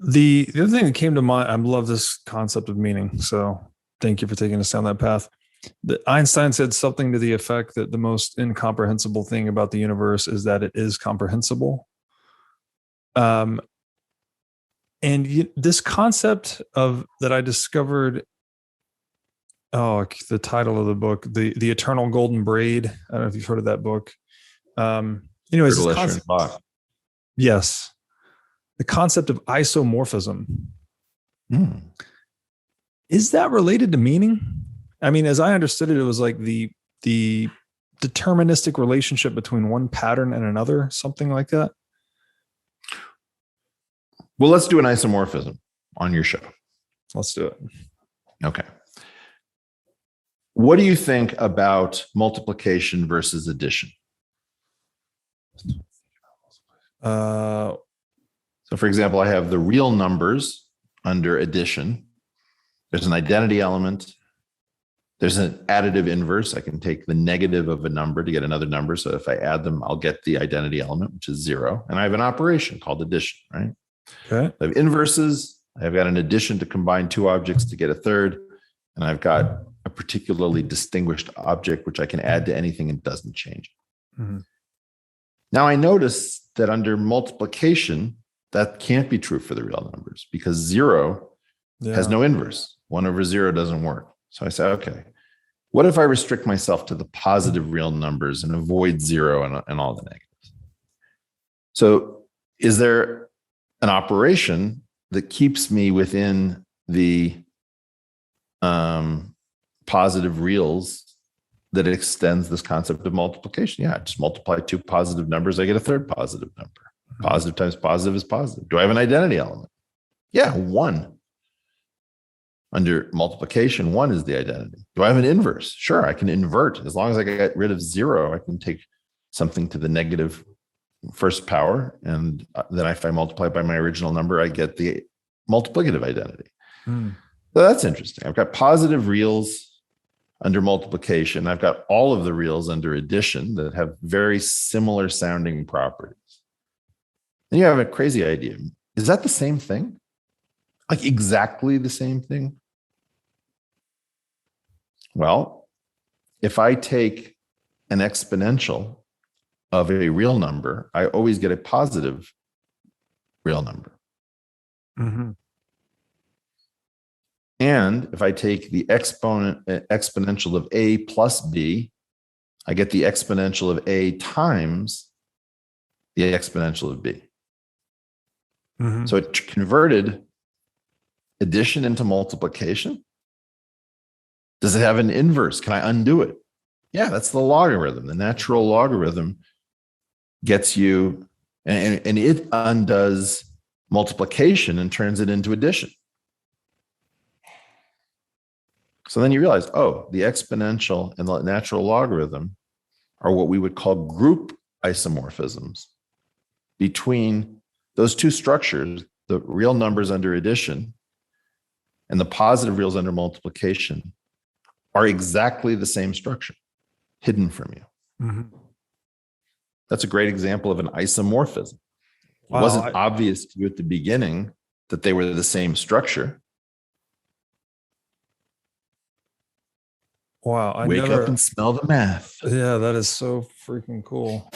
The other thing that came to mind, I love this concept of meaning. So thank you for taking us down that path. Einstein said something to the effect that the most incomprehensible thing about the universe is that it is comprehensible. Um, and this concept of that I discovered, the title of the book, the Eternal Golden Braid. I don't know if you've heard of that book. Anyways, this concept, yes, the concept of isomorphism. Is that related to meaning? I mean, as I understood it, it was like the deterministic relationship between one pattern and another, something like that. Well, let's do an isomorphism on your show. Let's do it. Okay. What do you think about multiplication versus addition? So for example, I have the real numbers under addition. There's an identity element. There's an additive inverse. I can take the negative of a number to get another number. So if I add them, I'll get the identity element, which is 0. And I have an operation called addition, right? Okay. I have inverses. I've got an addition to combine two objects to get a third. And I've got a particularly distinguished object, which I can add to anything and doesn't change. Mm-hmm. Now I notice that under multiplication, that can't be true for the real numbers because 0 has no inverse. 1 over 0 doesn't work. So I say, okay, what if I restrict myself to the positive real numbers and avoid 0 and all the negatives? So is there an operation that keeps me within the positive reals that extends this concept of multiplication? Yeah, just multiply two positive numbers, I get a third positive number. Positive times positive is positive. Do I have an identity element? Yeah, 1. Under multiplication, 1 is the identity. Do I have an inverse? Sure, I can invert. As long as I get rid of 0, I can take something to the negative first power. And then if I multiply by my original number, I get the multiplicative identity. So that's interesting. I've got positive reals under multiplication. I've got all of the reals under addition that have very similar sounding properties. Then you have a crazy idea. Is that the same thing? Like exactly the same thing? Well, if I take an exponential of a real number, I always get a positive real number. Mm-hmm. And if I take the exponential of a plus b, I get the exponential of a times the exponential of b. Mm-hmm. So it converted addition into multiplication. Does it have an inverse? Can I undo it? Yeah, that's the logarithm. The natural logarithm gets you, and it undoes multiplication and turns it into addition. So then you realize, oh, the exponential and the natural logarithm are what we would call group isomorphisms between those two structures, the real numbers under addition and the positive reals under multiplication, are exactly the same structure, hidden from you. Mm-hmm. That's a great example of an isomorphism. It wasn't obvious to you at the beginning that they were the same structure. Wow. Wake up and smell the math. Yeah, that is so freaking cool.